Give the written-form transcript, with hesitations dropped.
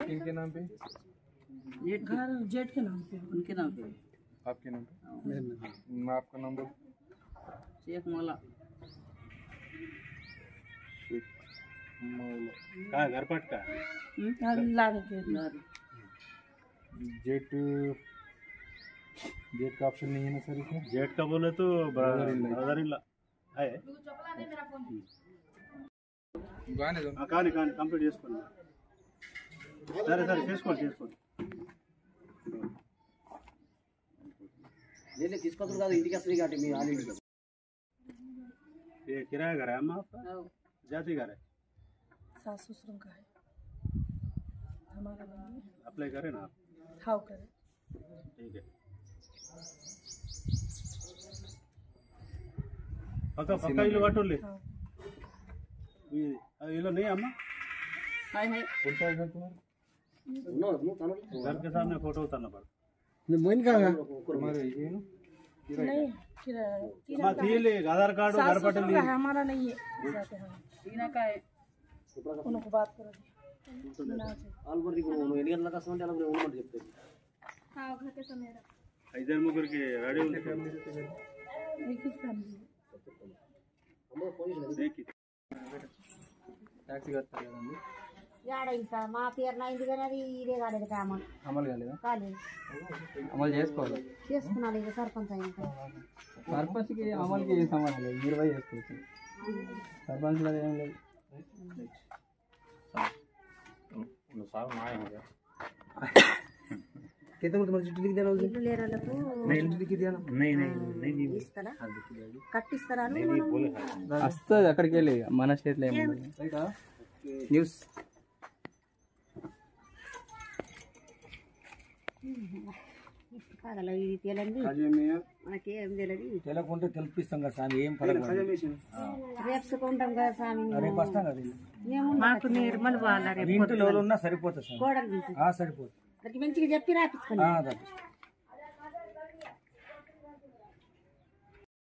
किनके नाम पे? जेठ के नाम पे, उनके नाम पे। आपके नाम पे? मैं आपका नाम बोल। शेख मौला। शेख मौला। कहाँ घर पट का? लारे के। जेट जेट का ऑप्शन नहीं है ना सर इसमें? जेट का बोले तो ब्रदर इन लॉ है। गाने दो। కానీ కంప్లీట్ చేసుకోండి. సరే చేసుకోండి. ले किसको तो इंडिया से गाड़ी में आली। ये किराया घर है अम्मा आपका? जाति घर है? सास ससुर का है हमारा नहीं। अप्लाई करें ना आप? हाँ करें। ठीक है। पक्का इल्लू कट्टोली इल्लू नहीं अम्मा? है कौन सा है घर तुम्हारा? घर के सामने फोटो उतारना पड़ता। तुम्हारे ये ना नहीं आधार कार्ड घर पट हमारा नहीं है। टीना का है उनको बात करो। इधर मुगर के रेडी ట్యాక్సీ కట్టాలి కదండి. యాడ ఇంకా మా పేరు అయింది కానీ అది ఇదే కాలేదు కామన్ అమలు కాలేదా? కాలేదు అమలు చేసుకోవాలి. చేసుకున్నాను ఇక సర్పంచ్ అయినాక. సర్పంచ్కి అమలుకి ఏం సంబంధం లేదు, మీరు పోయి చేసుకోవచ్చు. సర్పంచ్ లో ఏం లేదు. ఇల్లు లేని వాళ్ళకు ఇస్తారా కట్టిస్తారా అని వస్తుంది అక్కడికి వెళ్ళి మన స్టేట్లో ఏముంది న్యూస్ కాదలా ఇది తెలియంది మనకేం తెలియదు. తెలకుంటే తెలిపిస్తాం కదా స్వామి, ఏం రేపుకుంటాం కదా స్వామి. రేపు వస్తాం కదా. మాకు నిర్మల్ వాళ్ళ ఇంట్లో ఉన్నా సరిపోతుంది కోడలు సరిపోతుంది. మంచిగా చెప్పి రాపించుకోండి.